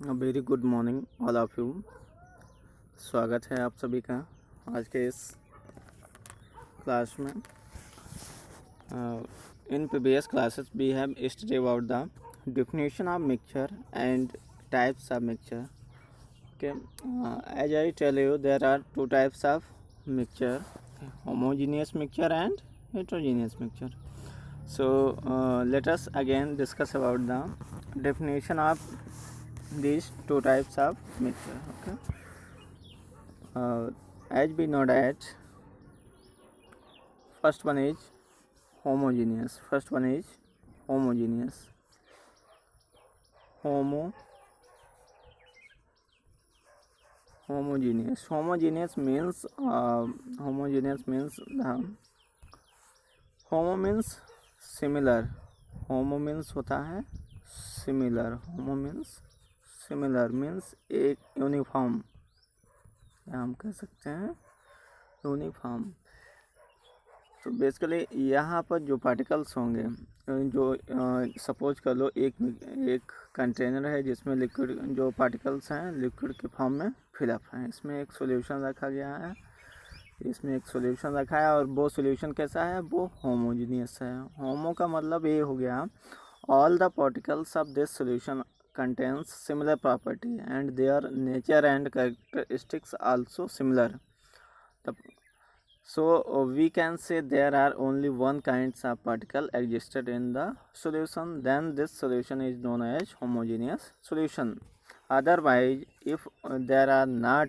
Very good morning all of you. स्वागत है आप सभी का आज के इस क्लास में। In previous classes we have study about the definition of mixture and types of mixture. Okay, as I tell you, there are two types of mixture: homogeneous mixture and heterogeneous mixture. So let us again discuss about the definition of these two types of mixture. Okay, as we know that first one is homogeneous. Homogeneous means the homo means similar. Homo means होता है similar. होमो means similar means एक uniform, या हम कह सकते हैं uniform. तो basically यहाँ पर जो पार्टिकल्स होंगे, जो सपोज कर लो एक कंटेनर है जिसमें लिक्विड, जो पार्टिकल्स हैं लिक्विड के फॉर्म में फिलअप हैं. इसमें एक सॉल्यूशन रखा गया है, और वो सॉल्यूशन कैसा है, वो होमोजीनियस है. होमो का मतलब ये हो गया all the particles of this solution contains similar property and their nature and characteristics also similar. So we can say there are only one kinds of particle existed in the solution, then this solution is known as homogeneous solution. Otherwise, if there are not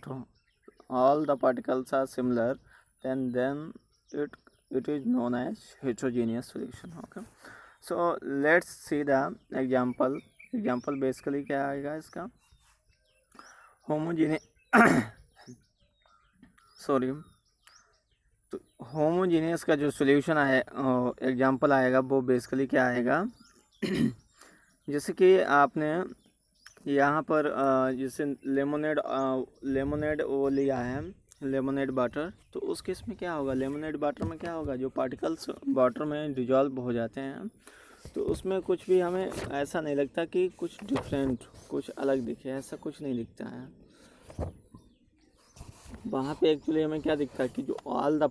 all the particles are similar, then it is known as heterogeneous solution. Okay, so let's see the example. Basically क्या आएगा इसका, homogeneous sorry, तो homogeneous का जो solution है example आएगा, वो basically क्या आएगा जैसे कि आपने यहाँ पर जैसे लेमोनेड वो लिया है, लेमोनेड वाटर. तो उस केस में क्या होगा, लेमोनेड वाटर में क्या होगा, जो पार्टिकल्स वाटर में डिजॉल्व हो जाते हैं, तो उसमें कुछ भी हमें ऐसा नहीं लगता कि कुछ डिफरेंट, कुछ अलग दिखे, ऐसा कुछ नहीं दिखता है. वहाँ पे एक्चुअली हमें क्या दिखता है कि जो all the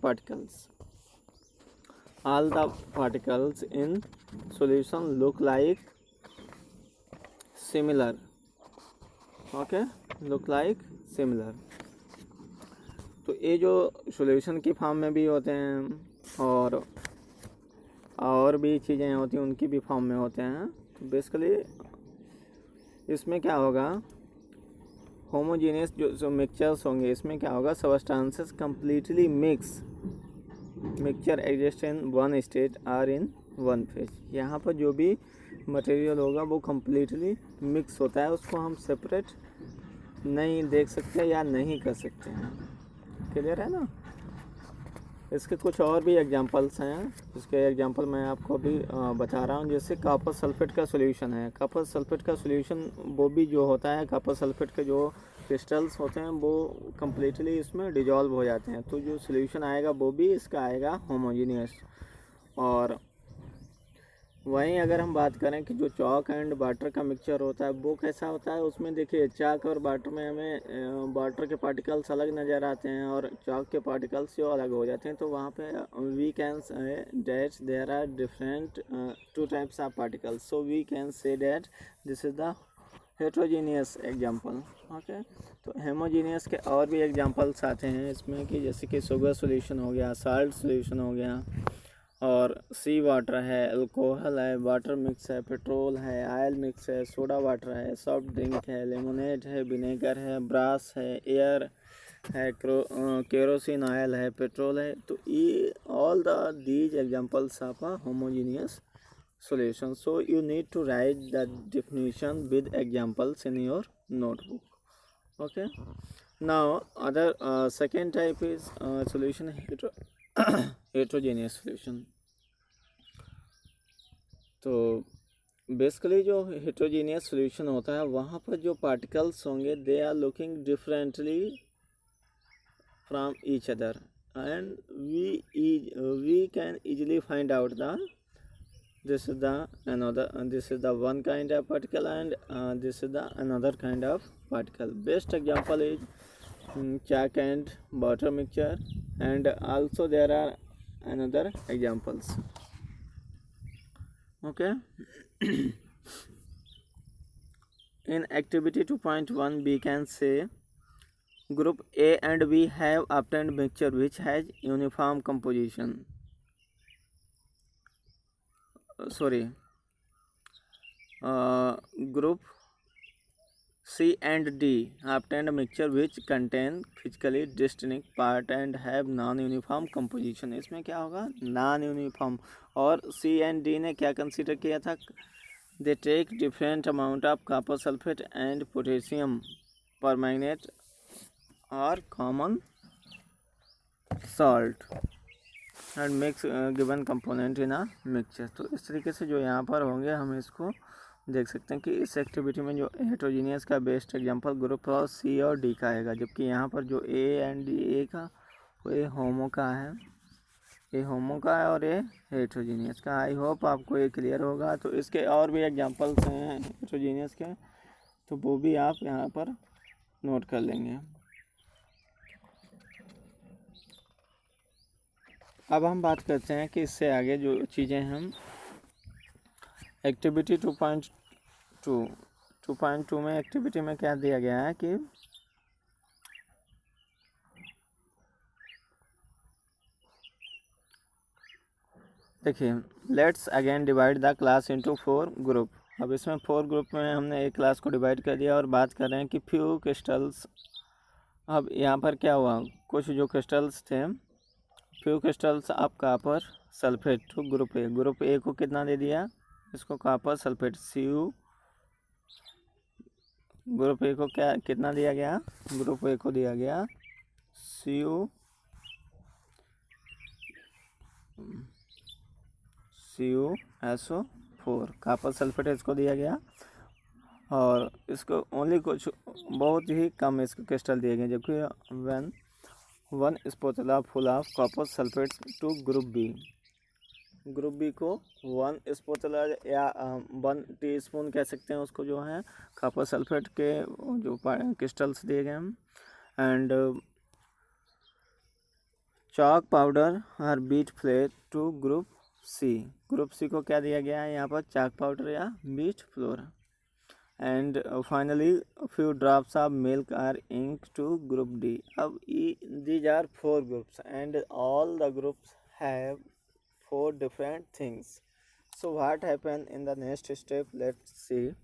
particles in solution look like similar. Okay, look like similar. तो ये जो सॉल्यूशन की फॉर्म में भी होते हैं और भी चीज़ें होती हैं उनकी भी फॉर्म में होते हैं. तो बेसिकली इसमें क्या होगा, होमोजीनियस जो मिक्सचर्स होंगे, इसमें क्या होगा, substances completely mixture exist in one state are in one phase. यहाँ पर जो भी मटेरियल होगा वो कम्प्लीटली मिक्स होता है, उसको हम सेपरेट नहीं देख सकते या नहीं कर सकते हैं. क्लियर है ना. इसके कुछ और भी एग्जांपल्स हैं, इसके एग्जांपल मैं आपको अभी बता रहा हूँ. जैसे कॉपर सल्फेट का सॉल्यूशन है. कॉपर सल्फेट का सॉल्यूशन वो भी जो होता है, कॉपर सल्फेट के जो क्रिस्टल्स होते हैं वो कम्प्लीटली इसमें डिजॉल्व हो जाते हैं. तो जो सॉल्यूशन आएगा वो भी इसका आएगा होमोजीनियस. और वहीं अगर हम बात करें कि जो चॉक एंड वाटर का मिक्सचर होता है वो कैसा होता है, उसमें देखिए चॉक और वाटर में हमें वाटर के पार्टिकल्स अलग नज़र आते हैं और चॉक के पार्टिकल्स जो अलग हो जाते हैं. तो वहाँ पे we can say that there are different two types of particles. So we can say that this is the heterogeneous example. Okay, तो हेमोजीनियस के और भी एग्जाम्पल्स आते हैं इसमें, कि जैसे कि शुगर सोल्यूशन हो गया, साल्ट सोल्यूशन हो गया, और सी वाटर है, अल्कोहल है, वाटर मिक्स है, पेट्रोल है, ऑयल मिक्स है, सोडा वाटर है, सॉफ्ट ड्रिंक है, लेमोनेड है, विनेगर है, ब्रास है, एयर है, केरोसिन ऑयल है, पेट्रोल है. तो ये all these examples of a homogeneous solution. So you need to write the definition with examples in your notebook. Okay, now other second type is solution heterogeneous solution. तो basically जो heterogeneous solution होता है वहाँ पर जो particles होंगे they are looking differently from each other and we can easily find out the this is the another this is the one kind of particle, and this is the another kind of particle. Best example is chalk and water mixture, and also there are another examples. Okay. In activity 2.1 we can say group A and B have obtained mixture which has uniform composition. Group C and D obtained a mixture which contain physically distinct part and have non-uniform composition. इसमें क्या होगा, non-uniform. और C and D ने क्या consider किया था, they take different amount of copper sulfate and potassium permanganate or common salt and mix given component in a mixture. तो इस तरीके से जो यहाँ पर होंगे हम इसको देख सकते हैं कि इस एक्टिविटी में जो हेट्रोजीनियस का बेस्ट एग्जांपल ग्रुप ऑफ सी और डी का आएगा, जबकि यहाँ पर जो ए एंड डी, ए का वो ए होमो का है, ए होमो का है और ए हेट्रोजीनियस का। आई होप आपको ये क्लियर होगा। तो इसके और भी एग्जांपल्स हैं हेट्रोजीनियस के, तो वो भी आप यहाँ पर नोट कर लेंगे। अब हम बात करते हैं कि इससे आगे जो चीज़ें हम एक्टिविटी 2.2 में एक्टिविटी में क्या दिया गया है कि देखिए, let's again divide the class into 4 group. अब इसमें 4 ग्रुप में हमने एक क्लास को डिवाइड कर दिया और बात कर रहे हैं कि फ्यू क्रिस्टल्स। अब यहाँ पर क्या हुआ, कुछ जो क्रिस्टल्स थे, few crystals of copper sulphate to group A को कितना दे दिया, इसको copper sulphate CU। Group A को क्या कितना दिया गया, ग्रुप ए को दिया गया CuSO4, कॉपर सल्फेट इसको दिया गया, और इसको ओनली कुछ बहुत ही कम इसको क्रिस्टल दिए गए, जबकि when 1 spatula full of copper sulphate to group B को 1 स्पोतला या 1 टीस्पून कह सकते हैं उसको, जो है कॉपर सल्फेट के जो क्रिस्टल्स दिए गए हैं, एंड चॉक पाउडर और wheat flour to group C को क्या दिया गया है यहाँ पर, चॉक पाउडर या wheat flour, and finally few drops of milk or ink to group D. अब these are 4 groups and all the groups have 4 different things. So what happen in the next step, let's see.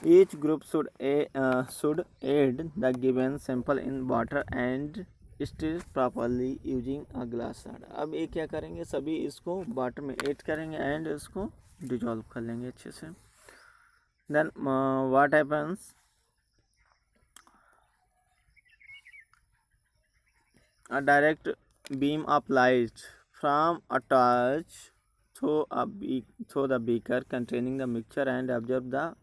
Each group should add the given sample in water and stir properly using a glass rod. अब ये क्या करेंगे, सभी इसको water में add करेंगे and इसको dissolve कर लेंगे अच्छे से। Then what happens, a direct beam of light from a torch through the beaker containing the mixture and observe the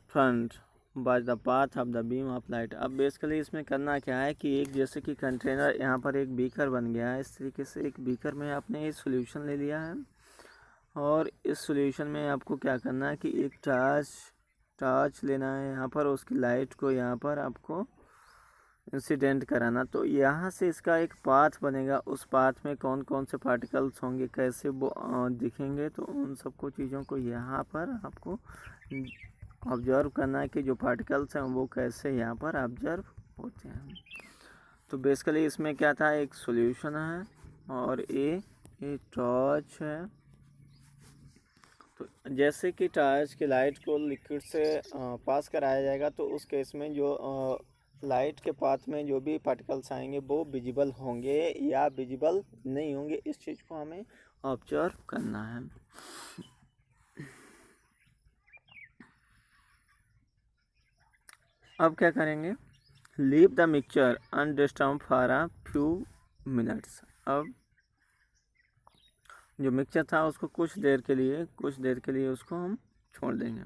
front by the path of the beam of light. अब basically इसमें करना क्या है कि एक जैसे कि कंटेनर, यहाँ पर एक बीकर बन गया है, इस तरीके से एक बीकर में आपने ये सॉल्यूशन ले लिया है, और इस सॉल्यूशन में आपको क्या करना है कि एक टॉर्च लेना है यहाँ पर, उसकी लाइट को यहाँ पर आपको इंसिडेंट कराना। तो यहाँ से इसका एक पाथ बनेगा, उस पाथ में कौन कौन से पार्टिकल्स होंगे, कैसे वो दिखेंगे, तो उन सबको चीज़ों को यहाँ पर आपको ऑब्जर्व करना है कि जो पार्टिकल्स हैं वो कैसे यहाँ पर ऑब्जर्व होते हैं। तो बेसिकली इसमें क्या था, एक सॉल्यूशन है और ये टॉर्च है। तो जैसे कि टॉर्च की लाइट को लिक्विड से पास कराया जाएगा, तो उस केस में जो लाइट के पाथ में जो भी पार्टिकल्स आएंगे वो विजिबल होंगे या विजिबल नहीं होंगे, इस चीज़ को हमें ऑब्जर्व करना है। अब क्या करेंगे, leave the mixture undisturbed for a few minutes. अब जो मिक्सचर था उसको कुछ देर के लिए उसको हम छोड़ देंगे।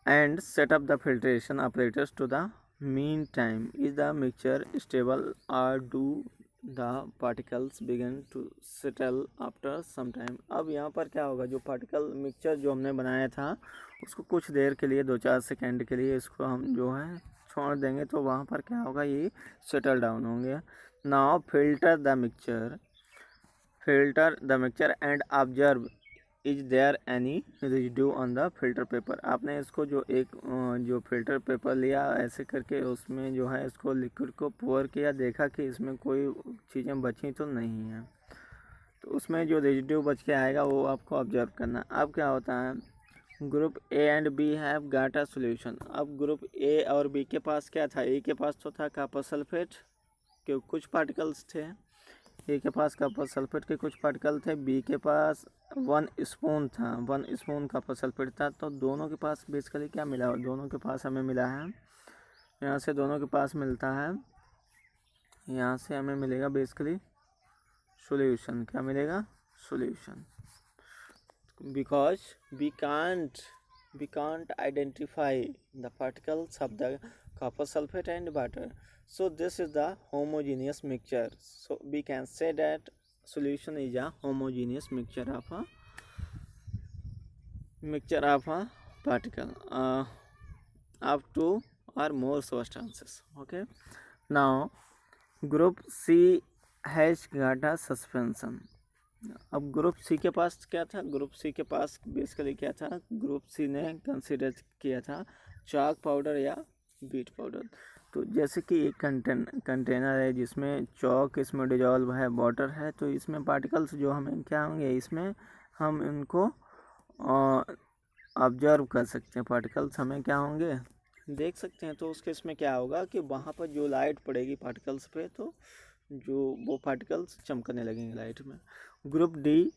And set up the filtration operators to the mean time is the mixture stable और do the particles begin to settle after some time. अब यहाँ पर क्या होगा, जो पार्टिकल मिक्सचर जो हमने बनाया था उसको कुछ देर के लिए 2-4 सेकेंड के लिए इसको हम जो है छोड़ देंगे, तो वहाँ पर क्या होगा, ये सेटल डाउन होंगे। Now filter the mixture and observe is there any residue on the filter paper. आपने इसको जो फिल्टर पेपर लिया ऐसे करके उसमें जो है इसको लिक्विड को पोर किया, देखा कि इसमें कोई चीज़ें बची तो नहीं है, तो उसमें जो रेजिड्यू बच के आएगा वो आपको ऑब्जर्व करना। अब क्या होता है, group A and B have got a solution. अब ग्रुप ए और बी के पास क्या था, ए के पास तो था कॉपर सल्फेट के कुछ पार्टिकल्स थे, ए के पास कॉपर सल्फेट के कुछ पार्टिकल थे, बी के पास 1 स्पून था, 1 स्पून कॉपर सल्फेट था। तो दोनों के पास बेसिकली क्या मिला, दोनों के पास हमें मिला है, यहाँ से दोनों के पास मिलता है, यहाँ से हमें मिलेगा बेसिकली सॉल्यूशन। क्या मिलेगा, solution, because we can't identify the particles of the copper sulfate and water, so this is the homogeneous mixture, so we can say that solution is a homogeneous mixture of a particle of 2 or more substances. Okay, now group C has got a suspension। अब group C के पास क्या था, group C के पास basically क्या था, group C ने consider किया था चाक पाउडर या बीट पाउडर। तो जैसे कि एक कंटेनर है जिसमें चौक, इसमें डिजॉल्व है, वाटर है, तो इसमें पार्टिकल्स जो हमें क्या होंगे, इसमें हम इनको ऑब्जर्व कर सकते हैं, पार्टिकल्स हमें क्या होंगे, देख सकते हैं। तो उसके इसमें क्या होगा कि वहाँ पर जो लाइट पड़ेगी पार्टिकल्स पे, तो जो वो पार्टिकल्स चमकने लगेंगे लाइट में। Group D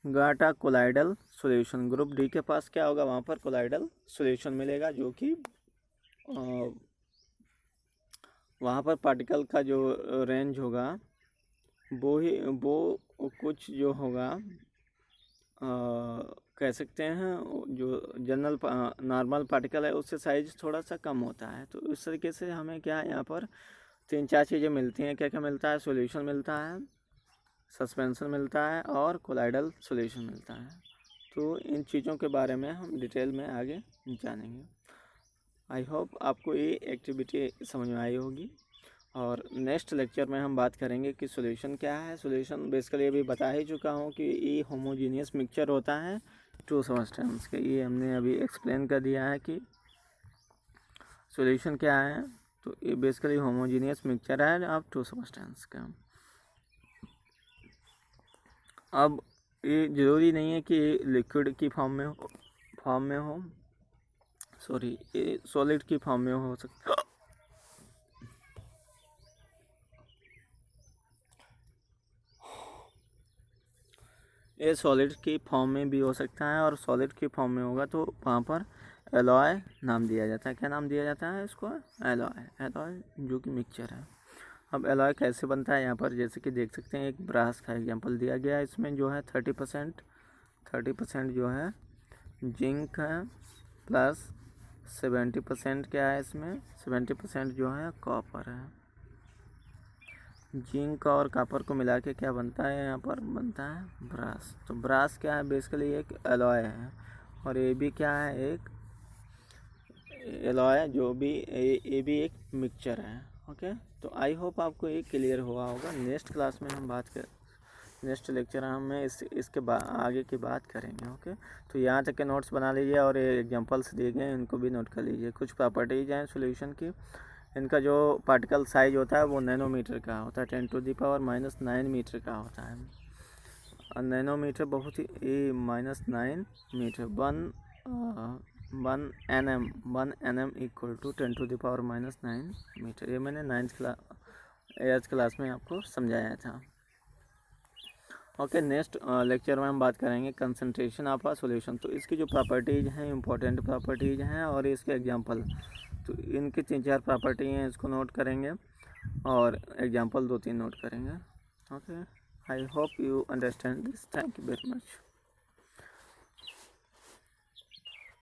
got a colloidal solution. Group D के पास क्या होगा, वहाँ पर कोलाइडल सॉल्यूशन मिलेगा, जो कि वहाँ पर पार्टिकल का जो रेंज होगा वो कुछ जो होगा कह सकते हैं जो जनरल नॉर्मल पार्टिकल है उससे साइज थोड़ा सा कम होता है। तो इस तरीके से हमें क्या यहाँ पर 3-4 चीज़ें मिलती हैं। क्या क्या मिलता है, सॉल्यूशन मिलता है, सस्पेंशन मिलता है और कोलाइडल सॉल्यूशन मिलता है। तो इन चीज़ों के बारे में हम डिटेल में आगे जानेंगे। आई होप आपको ये एक्टिविटी समझ में आई होगी, और नेक्स्ट लेक्चर में हम बात करेंगे कि सॉल्यूशन क्या है। सॉल्यूशन बेसिकली अभी बता ही चुका हूँ कि ये होमोजीनियस मिक्सचर होता है 2 सब्सटेंस के, ये हमने अभी एक्सप्लेन कर दिया है कि सॉल्यूशन क्या है। तो ये बेसिकली होमोजीनियस मिक्सचर है आप 2 सब्सटेंस का। अब ये ज़रूरी नहीं है कि लिक्विड की फॉर्म में हो, सॉरी, ये सॉलिड की फॉर्म में हो सकता है। ये सॉलिड की फॉर्म में भी हो सकता है, और सॉलिड की फॉर्म में होगा तो वहाँ पर एलॉय नाम दिया जाता है। क्या नाम दिया जाता है इसको, एलॉय जो कि मिक्सचर है। अब एलॉय कैसे बनता है, यहाँ पर जैसे कि देख सकते हैं एक ब्रास का एग्जांपल दिया गया है। इसमें जो है 30% जो है जिंक है, प्लस 70% क्या है, इसमें 70% जो है कॉपर है। जिंक और कॉपर को मिला के क्या बनता है, यहाँ पर बनता है ब्रास। तो ब्रास क्या है, बेसिकली एक एलॉय है, और ये भी क्या है, एक एलॉय जो भी ये भी एक मिक्सचर है। ओके, तो आई होप आपको ये क्लियर हुआ होगा। नेक्स्ट क्लास में हम नेक्स्ट लेक्चर हम इसके आगे की बात करेंगे। ओके, तो यहाँ तक के नोट्स बना लीजिए, और ये एग्जांपल्स दिए गए हैं इनको भी नोट कर लीजिए। कुछ प्रॉपर्टीज हैं सॉल्यूशन की, इनका जो पार्टिकल साइज होता है वो नैनोमीटर का होता है, 10⁻⁹ मीटर का होता है। और नैनोमीटर बहुत ही -9 metre, 1 nm equal to 10⁻⁹ metre. ये मैंने 8th क्लास में आपको समझाया था। ओके, नेक्स्ट लेक्चर में हम बात करेंगे कंसंट्रेशन ऑफ अ सॉल्यूशन। तो इसकी जो प्रॉपर्टीज़ हैं, इंपॉर्टेंट प्रॉपर्टीज़ हैं, और इसके एग्जांपल, तो इनकी 3-4 प्रॉपर्टी हैं, इसको नोट करेंगे, और एग्जांपल 2-3 नोट करेंगे। Okay, I hope you understand this. Thank you very much.